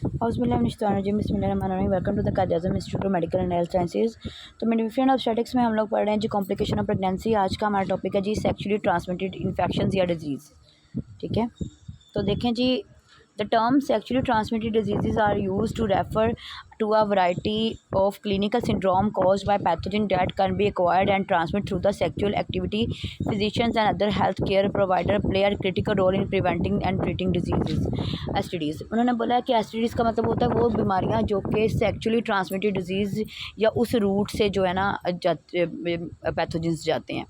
Welcome to the Quaid-e-Azam institute of medical and health sciences. तो midwifery obstetrics में हम लोग पढ़ रहे हैं जी कॉम्प्लिकेशन ऑफ प्रेगनेंसी। आज का हमारा टॉपिक है जी सेक्सुअली ट्रांसमिटेड इन्फेक्शंस या डिजीज़। ठीक है, तो देखें जी, the term sexually transmitted diseases are use to refer to a variety of clinical syndrome caused by pathogen that can be acquired and transmitted through the sexual activity. Physicians and other healthcare provider play a critical role in preventing and treating diseases. STDs, उन्होंने बोला है कि STDs का मतलब होता है वो बीमारियां जो कि सेक्चुअली ट्रांसमिटेड डिजीज़ या उस रूट से जो है ना पैथोजेंस जाते हैं।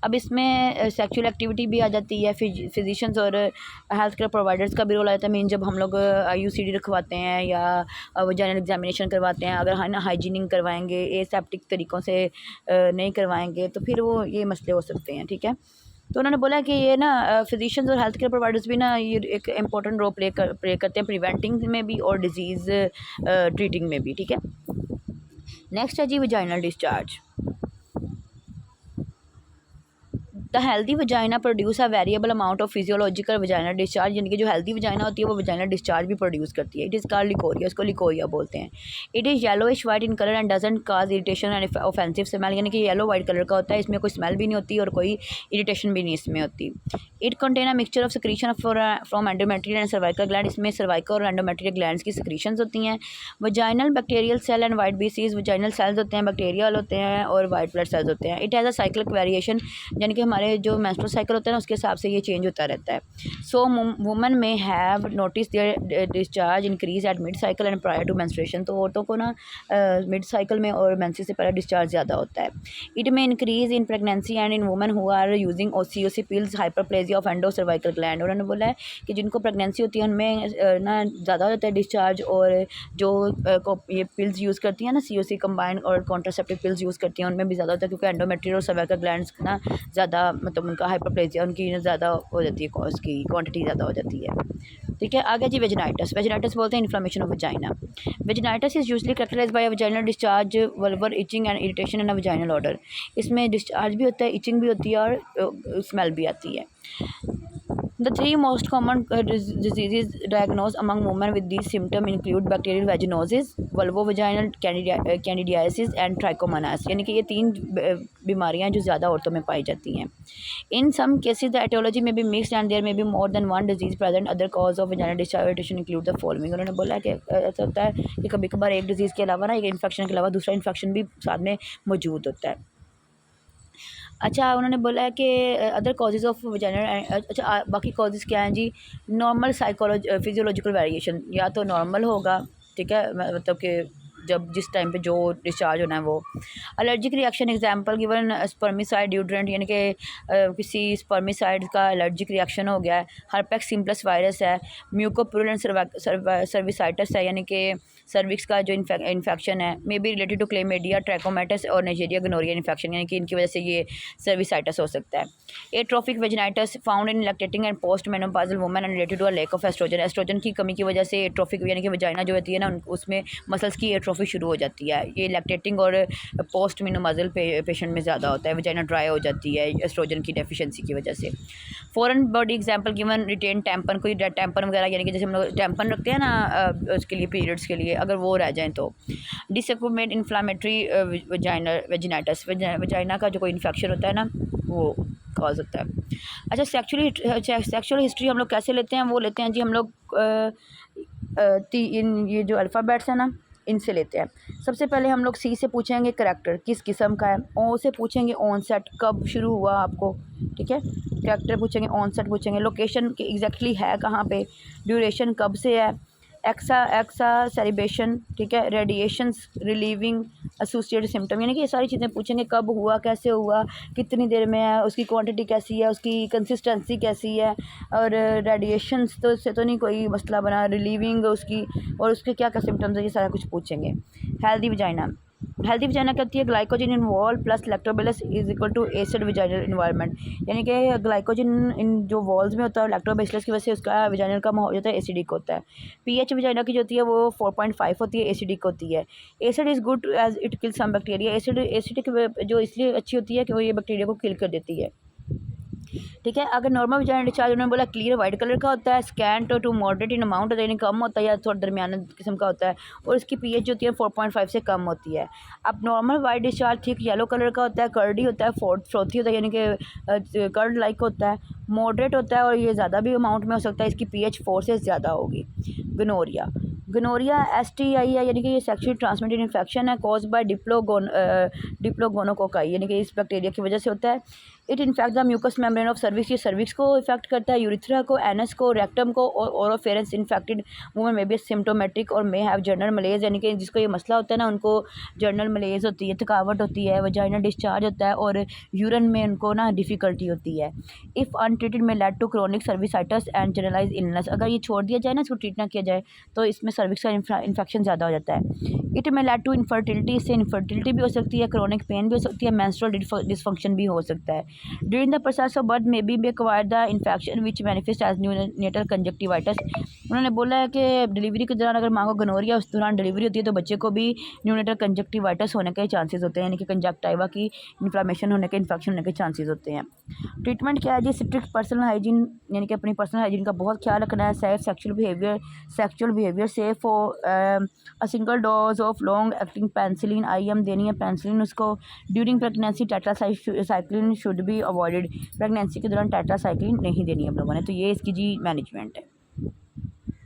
अब इसमें सेक्सुअल एक्टिविटी भी आ जाती है, फिजिशियंस और हेल्थ केयर प्रोवाइडर्स का भी रोल आता है। मीन जब हम लोग IUCD रखवाते हैं या वजाइनल एग्जामिनेशन करवाते हैं, अगर हम हाइजीनिंग करवाएंगे, एसेप्टिक तरीक़ों से नहीं करवाएंगे तो फिर वो ये मसले हो सकते हैं। ठीक है, तो उन्होंने बोला कि ये ना फिजिशियंस और हेल्थ केयर प्रोवाइडर्स भी ना ये एक इम्पोर्टेंट रोल प्ले करते हैं प्रिवेंटिंग में भी और डिजीज़ ट्रीटिंग में भी। ठीक है, नेक्स्ट है जी vaginal discharge. The healthy vagina produce a variable amount of physiological vaginal discharge, यानी कि जो हेल्दी वजाइना होती है वो वजाइनल डिस्चार्ज भी प्रोड्यूस करती है। इट इज़ कॉल्ड लिकोरिया, उसको लिकोरिया बोलते हैं। It is yellowish white in colour and doesn't cause irritation and offensive smell, यानी कि येलो वाइट कलर का होता है, इसमें कोई स्मेल भी नहीं होती और कोई इरिटेशन भी नहीं इसमें होती। It contain a mixture of secretion from endometrial and cervical gland, इसमें सर्वाइकल और एंडोमेट्रियल ग्लैंड्स की सिक्रीशंस होती हैं। Vaginal bacterial cell and white BCs, vaginal cells होते हैं, बैक्टीरियल होते हैं और वाइट ब्लड सेल्स होते हैं। It has a cyclic variation, यानी कि हमारे जो मेंस्ट्रुअल साइकिल होता है ना उसके हिसाब से ये चेंज होता रहता है। So women may have notice their discharge increase at mid cycle and prior to menstruation, तो औरतों को ना मिड साइकिल में और मेंसेस से पहले डिस्चार्ज ज़्यादा होता है। It may increase in pregnancy and in women who are using OCOC pills, hyperplasia of endocervical gland. उन्होंने बोला है कि जिनको प्रेगनेंसी होती है उनमें ना ज़्यादा होता है डिस्चार्ज, और जो ये पिल्स यूज़ करती हैं ना COC कंबाइंड और कॉन्ट्रासेप्टिव पिल्स यूज़ करती हैं उनमें भी ज़्यादा होता है, क्योंकि एंडोमेट्रियल और सर्वाइकल ग्लैंड्स ना ज़्यादा मतलब उनका हाइपरप्लेजिया उनकी ज़्यादा हो जाती है, उसकी क्वांटिटी ज़्यादा हो जाती है। ठीक है, आगे जी वेजिनाइटिस। वेजिनाइटिस बोलते हैं inflammation of vagina. Vaginitis is usually characterized by vaginal discharge, vulvar itching and irritation and vaginal odour. इसमें डिस्चार्ज भी होता है, इचिंग भी होती है और स्मेल भी आती है। The three most common diseases diagnosed among women with these symptoms include bacterial vaginosis, vulvovaginal candidiasis and trichomonas, यानी कि ये तीन बीमारियां जो ज़्यादा औरतों में पाई जाती हैं। In some cases the etiology may be mixed and there may be more than one disease present. Other cause of vaginal discharge irritation include the following। उन्होंने बोला कि ऐसा होता है कि कभी कभार एक डिजीज़ के अलावा ना एक इन्फेक्शन के अलावा दूसरा इन्फेक्शन भी साथ में मौजूद होता है। अच्छा, उन्होंने बोला है कि अदर कॉजेज़ ऑफ वजाइनल, अच्छा बाकी कॉजेज़ क्या हैं जी? नॉर्मल फिजियोलॉजिकल वेरिएशन, या तो नॉर्मल होगा, ठीक है, मतलब कि जब जिस टाइम पे जो डिस्चार्ज होना है वो। Allergic reaction example given spermicide deodorant, यानी कि किसी स्पर्मिसाइड का एलर्जिक रिएक्शन हो गया है। हर्पेक्स सिम्प्लेक्स वायरस है। म्यूकोपुरुलेंट सर्विसाइटिस है, यानी कि सर्विक्स का जो इन्फेक्शन है। May be related to chlamydia, trachomatis और नाइजीरिया गोनोरिया इन्फेक्शन, यानी कि इनकी वजह से ये सर्विसाइटिस हो सकता है। Atrophic vaginitis found in lactating and postmenopausal women and related to a lack of oestrogen. Oestrogen की कमी की वजह से एट्रोफिक यानी कि वजाइना जो होती है ना उसमें मसल्स की एट्रोफी शुरू हो जाती है। ये लैक्टेटिंग और पोस्ट मेनोपॉजल पेशेंट में ज़्यादा होता है। वजाइना ड्राई हो जाती है एस्ट्रोजन की डेफिशिएंसी की वजह से। Foreign body example given retain tampon, कोई टैम्पन वगैरह, यानी कि जैसे हम लोग टैम्पन रखते हैं ना उसके लिए पीरियड्स के लिए, अगर वो रह जाएँ तो। डिसएक्यूमेंट इन्फ्लामेटरी वेजिनाइटिस, वजाइना का जो कोई इन्फेक्शन होता है ना वो कॉज होता है। अच्छा, सेक्सुअल हिस्ट्री हम लोग कैसे लेते हैं? वो लेते हैं जी हम लोग ये जो अल्फ़ाबेट्स हैं ना इनसे लेते हैं। सबसे पहले हम लोग C से पूछेंगे करैक्टर किस किस्म का है। O से पूछेंगे ऑनसेट कब शुरू हुआ आपको, ठीक है, करैक्टर पूछेंगे, ऑनसेट पूछेंगे, लोकेशन एग्जैक्टली है कहाँ पे, ड्यूरेशन कब से है, एक्सा सेलिब्रेशन, ठीक है, रेडिएशंस, रिलीविंग एसोसिएटेड सिम्टम, यानी कि ये सारी चीज़ें पूछेंगे। कब हुआ, कैसे हुआ, कितनी देर में है, उसकी क्वांटिटी कैसी है, उसकी कंसिस्टेंसी कैसी है, और रेडिएशंस तो इससे तो नहीं कोई मसला बना, रिलीविंग उसकी, और उसके क्या क्या सिम्टम्स है, ये सारा कुछ पूछेंगे। हेल्दी वजाइना क्या होती है? Glycogen involve plus lactobacillus is equal to acid vaginal environment, यानी कि ग्लाइकोजन इन जो वॉल्स में होता है लैक्टोबैसिलस की वजह से उसका वजाइनल का माहौल होता है एसिडिक होता है। पीएच वजाइना की जो होती है वो 4.5 होती है, एसिडिक होती है। Acid is good as it kill some bacteria, acidic जो इसलिए अच्छी होती है कि वो ये बैक्टीरिया को किल कर देती है। ठीक है। अगर नॉर्मल वजाइनल डिस्चार्ज उन्होंने बोला क्लियर वाइट कलर का होता है, scant to moderate in amount होता है, यानी कम होता है या थोड़ा दरमियाना किस्म का होता है, और इसकी पीएच जो होती है 4.5 से कम होती है। अब नॉर्मल वाइट डिस्चार्ज ठीक येलो कलर का होता है, कर्डी होता है, फ्रोथी होता है, यानी कि कर्ड लाइक होता है, मॉडरेट होता है और ये ज़्यादा भी अमाउंट में हो सकता है, इसकी पीएच 4 से ज़्यादा होगी। गनोरिया गनोरिया एसटीआई है, यानी कि ये सेक्सुअली ट्रांसमिटेड इन्फेक्शन है, कॉज बाय डिप्लोगोनोकोकाई, यानी कि इस बैक्टीरिया की वजह से होता है। It infect the mucous membrane of cervix, ये सर्विक्स को इफेक्ट करता है, यूरिथ्रा को, एनस को, रेक्टम को, और ओरोफेरेंस इन्फेक्टेड वुमेन में भी सिम्टोमेटिक और मे हैव जर्नल मलेज, यानी कि जिसको ये मसला होता है ना उनको जर्नल मलेज होती है, थकावट होती है, वजाइनल डिस्चार्ज होता है और यूरिन में उनको ना डिफ़िकल्टी होती है। If untreated may lead to chronic cervicitis and generalize illness, अगर ये छोड़ दिया जाए ना, इसको ट्रीट ना किया जाए तो इसमें सर्विक्स का इन्फेक्शन ज़्यादा हो जाता है। इट में लेड टू इनफर्टिलिटी, इससे इनफर्टिलिटी भी हो सकती है, क्रोनिक पेन भी हो सकती है, मेंस्ट्रुअल डिसफंक्शन भी हो सकता है। During the process of birth may be acquired the infection which manifest as neonatal conjunctivitis, उन्होंने बोला है कि डिलीवरी के दौरान अगर माँ को गनोरिया उस दौरान डिलीवरी होती है तो बच्चे को भी न्यूनेटल कंजक्टिवाइटिस होने के चांसेस होते हैं, यानी कि कंजक्टिवा की इन्फ्लामेशन होने के, इन्फेक्शन होने के चांसेस होते हैं। ट्रीटमेंट क्या है जी? स्ट्रिक्ट पर्सनल हाइजीन, यानी कि अपनी पर्सनल हाइजीन का बहुत ख्याल रखना है। सेफ सेक्शुअल बिहेवियर सेफ हो। A single dose of long acting penicillin IM देनी है, पेंसिलिन उसको। During pregnancy tetracycline should be avoided, pregnancy के दौरान टेट्रासाइक्लिन नहीं देनी है हम लोगों ने। तो ये इसकी जी मैनेजमेंट है।